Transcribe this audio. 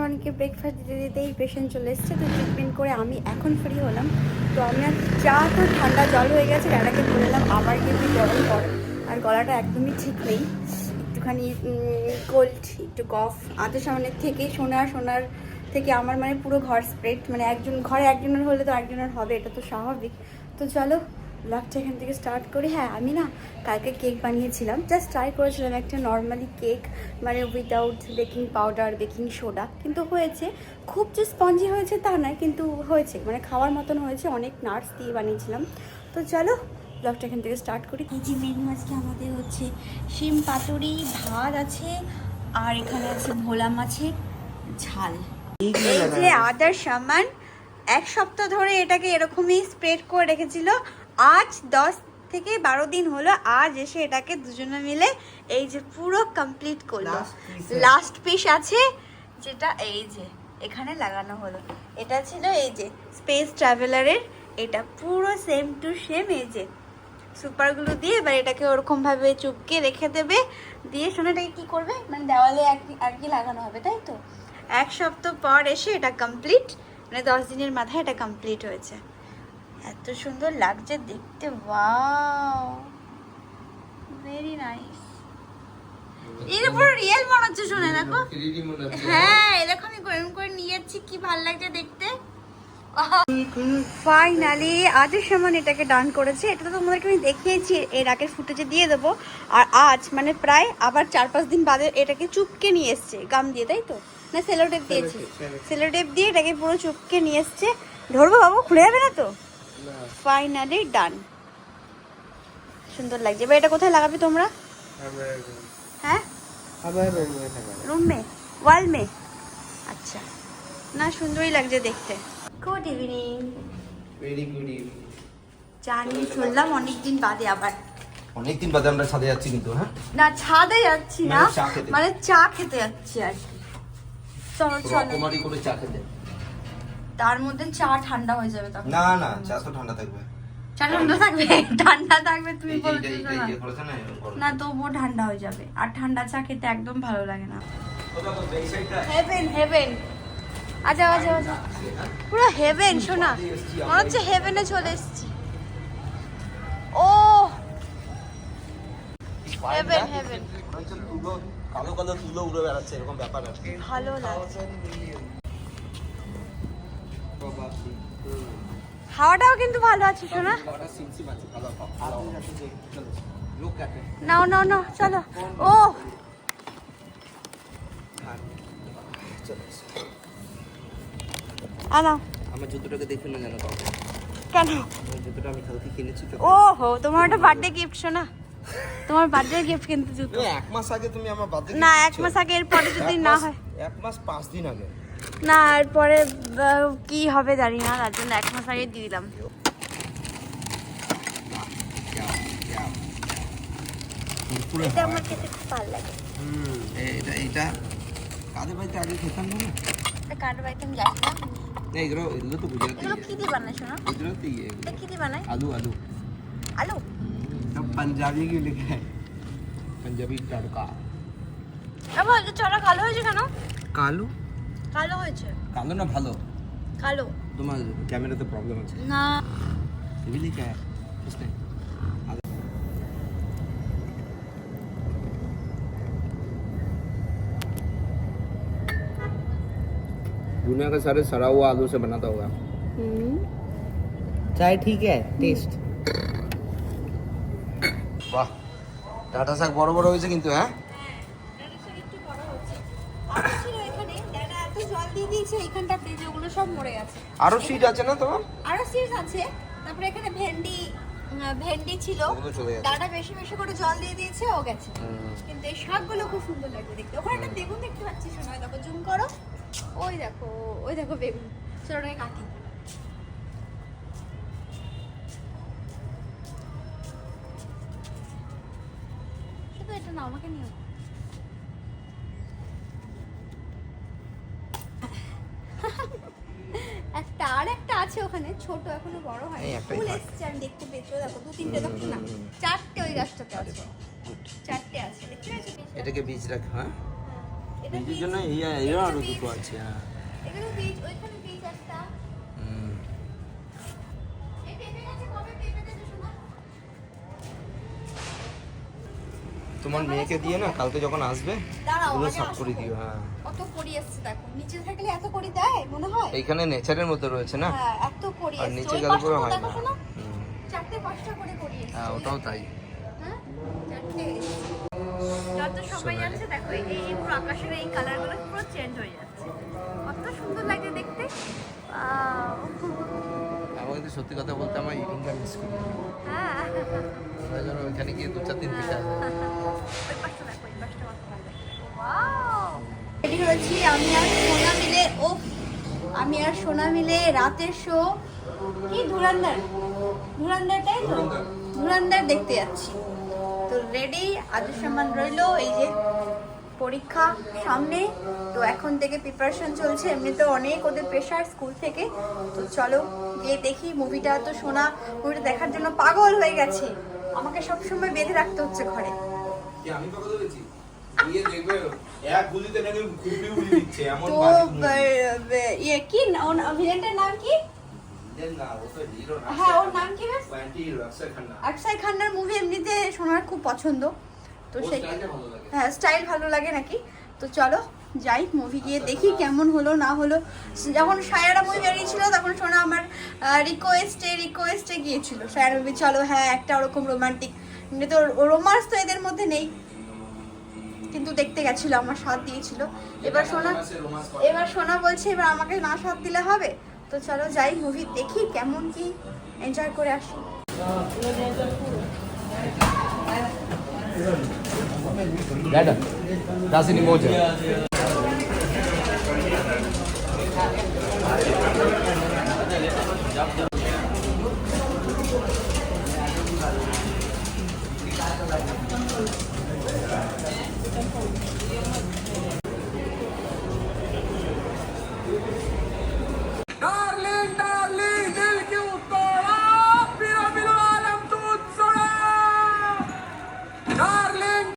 সোনারকে breakfast দিতে দিতেই patient চলে এসেছে, তো ট্রিটমেন্ট করে আমি এখন ফ্রি হলাম। তো আমি আর চা তো ঠান্ডা জল হয়ে গেছে, ড্যাডাকে বললাম আবার কিন্তু গরম কর, আর গলাটা একদমই ঠিক নেই, একটুখানি কোল্ড, একটু কফ। আধা সামনের থেকে সোনার থেকে আমার মানে পুরো ঘর স্প্রেড, মানে ঘরে একজনের হলে তো একজনের হবে, এটা তো স্বাভাবিক। তো চলো ব্লগটা এখান থেকে স্টার্ট করি। হ্যাঁ, আমি না কালকে কেক বানিয়েছিলাম, জাস্ট ট্রাই করেছিলাম একটা নর্মালি কেক, মানে without baking powder baking soda, কিন্তু হয়েছে। খুব যে স্পঞ্জি হয়েছে তা নয়, কিন্তু হয়েছে, মানে খাওয়ার মতন হয়েছে। অনেক নাটস দিয়ে বানিয়েছিলাম। তো চলো ব্লগটা এখান থেকে স্টার্ট করি। এই যে মেনু আজকে আমাদের হচ্ছে শিম পাতুরি, ভাত আছে, আর এখানে আছে ভোলা মাছের ঝাল। এই যে আদার সামান, এক সপ্তাহ ধরে এটাকে এরকমই স্প্রেড করে রেখেছিল। আজ 10 থেকে 12 দিন হলো, আজ এসে এটাকে দুজনে মিলে এই যে পুরো কমপ্লিট করলো। লাস্ট পিস আছে যেটা এই যে এখানে লাগানো হলো, এটা ছিল এই যে স্পেস ট্রাভেলারের, এটা পুরো সেম টু সেম এই যে সুপারগুলো দিয়ে এবার এটাকে ওরকম ভাবে চুপকে রেখে দেবে, দিয়ে সোনাটাকে কি করবে, মানে দেওয়ালে আর কি লাগানো হবে, তাই তো। এক সপ্তাহ পর এসে এটা কমপ্লিট, মানে 10 দিনের মাথায় এটা কমপ্লিট হয়েছে। এত সুন্দর লাগছে দেখতে, ওয়াও, ভেরি নাইস। এর পুরো রিয়েল মনে হচ্ছে, শুনে দেখো। হ্যাঁ, এরকমই এরকম করে নিয়ে যাচ্ছি, কি ভালো লাগছে দেখতে। ফাইনালি আজের সামান এটাকে ডান করেছে। এটা তো তোমাদেরকে আমি দেখিয়েছি, এর আগের ফুটেজে দিয়ে দেবো। আর আজ মানে প্রায় আবার 4-5 দিন বাদে এটাকে চুপকে নিয়ে এসছে গাম দিয়ে, তাই তো, না সেলোটেপ দিয়েছে, সেলোটেপ দিয়ে এটাকে পুরো চুপকে নিয়ে এসছে। ধরবো বাবু, খুলে যাবে না তো। ফাইনালি ডান, সুন্দর লাগছে। এবার এটা কোথায় লাগাবে তোমরা? হ্যাঁ, রুম মে, ওয়াল মে। আচ্ছা, না সুন্দরই লাগছে দেখতে। Good evening. Very good evening. চা নিয়ে চললাম অনেকদিন বাদে, আবার অনেকদিন বাদে আমরা ছাদে যাচ্ছি কিন্তু। হ্যাঁ, না ছাদে যাচ্ছি না, মানে চা খেতে যাচ্ছি আর কি। চলো চলো, রকমারি করে চা খেতে। তার মধ্যে চা ঠান্ডা হয়ে যাবে তখন। না না, চা তো ঠান্ডা থাকবে। চা ঠান্ডা থাকবে? ঠান্ডা থাকবে তুমি এই বলছো না, না তবুও ঠান্ডা হয়ে যাবে, আর ঠান্ডা চা খেতে একদম ভালো লাগে না। হেভেন হেভেন, আচ্ছা আচ্ছা আচ্ছা, পুরো হেভেন শোনা, মনে হচ্ছে হেভেনে চলে এসেছি। ও হেভেন হেভেন, কালো কালো তুলো উড়ে বেড়াচ্ছে, এরকম ব্যাপার আর কি। ভালো লাগছে। হাওয়াটাও কিন্তু ভালো আছে শোনা। নাও নাও নাও, চলো। ও আনাও। আমার জুতোটাকে দেখে না জানো কেন? জুতোটা আমি কালকে কিনেছি তো। ও হো, তোমার একটা বার্থডে গিফট শোনা, তোমার বার্থডে গিফট কিন্তু জুতো। এক মাস আগে তুমি আমার বার্থডে, না এক মাস আগে, এরপরে যদি না হয়, এক মাস 5 দিন আগে, না এরপরে কি হবে জানি না, তার জন্য 1 মাস আগে দিয়ে দিলাম। এটা আমার খেতে খুব ভালো লাগে। এইটা কাদের বাড়িতে আগে খেতাম না। কার বাড়িতে আমি জানি না। এগুলো তো গুজরাটি। এগুলো কি দিয়ে বানায় শোনা? गुजराती है। এটা কি দিয়ে বানায়? आलू आलू। আলু? सब पंजाबी की लिखा है, पंजाबी तड़का। আবার এটা চড়া কালো হয়েছে কেন? কালো কালো হয়েছে। কালো না ভালো? কালো। তোমার ক্যামেরাতে প্রবলেম আছে না ये लिखा है इसने। दुनिया का सारे सड़ा हुआ आलू से बनाता होगा। चाय ठीक है टेस्ट। বাহ, ডাটা শাক বড় বড় হয়েছে কিন্তু। হ্যাঁ, আরো সিড আছে না তোমার? আরো সিজ আছে, তারপরে এখানে ভেন্ডি ছিল, ডাটা বেশি বেশি করে জল দিয়ে দিয়েছে, ও গেছে। কিন্তু এই শাকগুলো খুব সুন্দর লাগবে দেখতে। ওখানে একটা বেগুন দেখতে পাচ্ছি শোনা, দেখো জুম করো, ওই দেখো বেগুন, চলো কাটি। শুধু এটা না, আমাকে নিও। একটা আছে ওখানে ছোট, এখনো বড় হয়নি, ফুল এসছে, আমি দেখতে পেয়েছি। দেখো 2-3টে, দেখো না 4টে ওই গাছটাতে আছে, 4টে আছে, দেখতে পেয়েছো? এটাকে বীজ রাখ। হ্যাঁ, এটা বিচের beach, জন্য এরা এটা আরো beach, দুটো আছে, হ্যাঁ। এখানে beach, ওইখানে beach একটা। হুম। এই পেঁপে গাছে কবে পেঁপে দেবে শোনা? তোমার মেয়েকে দিয়ে না কালকে যখন আসবে দাঁড়াও, ওগুলো আগে সাফ আসো। করে দিও, হ্যাঁ। কত কড়ি এসছে দেখো, নিচে থাকলে এত কড়ি দেয় মনে হয়? এইখানে নেচারের মতো রয়েছে না, হ্যাঁ, এত কড়ি আর এসছে। নিচে ওই গেলে পাশটা পুরো তো হয় দেখো না। শোনা, হুম। 4টে-5টা করে কড়ি এসছে। হ্যাঁ, ওটাও তাই। হ্যাঁ, 4টে। যত সময় সোনালি। যাচ্ছে দেখো এই এই পুরো আকাশের এই কালারগুলো পুরো চেঞ্জ হয়ে যাচ্ছে। কত সুন্দর লাগছে দেখতে। Wow! আমার কিন্তু সত্যি কথা বলতে আমার ইভিনিংটা মিস করি, হ্যাঁ। ওই জন্য ওইখানে গিয়ে 2-4 দিন থেকে আসবো। ওই পাশটা দেখো, এই পাশটা কত ভালো লাগছে। Wow! রেডি হয়েছি আমি আর সোনা মিলে। ও, আমি আর সোনা মিলে রাতের শো কি ধুরন্ধর, ধুরন্ধরটাই তো, ধুরন্ধর দেখতে যাচ্ছি। তো রেডি, আদর সামান রইলো। এই যে পরীক্ষা সামনে, তো এখন থেকে প্রিপারেশন চলছে। এমনিতে অনেক ওদের প্রেশার স্কুল থেকে। তো চলো গিয়ে দেখি মুভিটা। তো সোনা মুভিটা দেখার জন্য পাগল হয়ে গেছে, আমাকে সবসময় বেঁধে রাখতে হচ্ছে ঘরে। কি আমি কথা বলেছি গিয়ে দেখবে এক গুলিতে নাকি খুবই গুলি দিচ্ছে এমন তো ইয়ে কি ভিলেনটার নাম কি? দেন না ও তো হিরো না। হ্যাঁ, ওর নাম কি বেশ? অ্যান্টি হিরো অক্ষয় খান্না। অক্ষয় খান্নার মুভি এমনিতে সোনার খুব পছন্দ, তো ওর সেই স্টাইলটা ভালো লাগে। হ্যাঁ স্টাইল ভালো লাগে নাকি। তো চলো যাই, মুভি গিয়ে দেখি কেমন হলো না হলো। যখন সায়ারা মুভি বেরিয়েছিল তখন সোনা আমার রিকোয়েস্টে গিয়েছিল সায়ারা মুভি চলো, হ্যাঁ একটা ওরকম রোমান্টিক, কিন্তু রোমান্স তো এদের মধ্যে নেই, কিন্তু দেখতে গেছিল, আমার সাথ দিয়েছিল। এবার সোনা বলছে এবার আমাকে না সাথ দিলে হবে। তো চলো যাই, মুভি দেখি কেমন কি এনজয় করে আসি। Dada, da sini moja.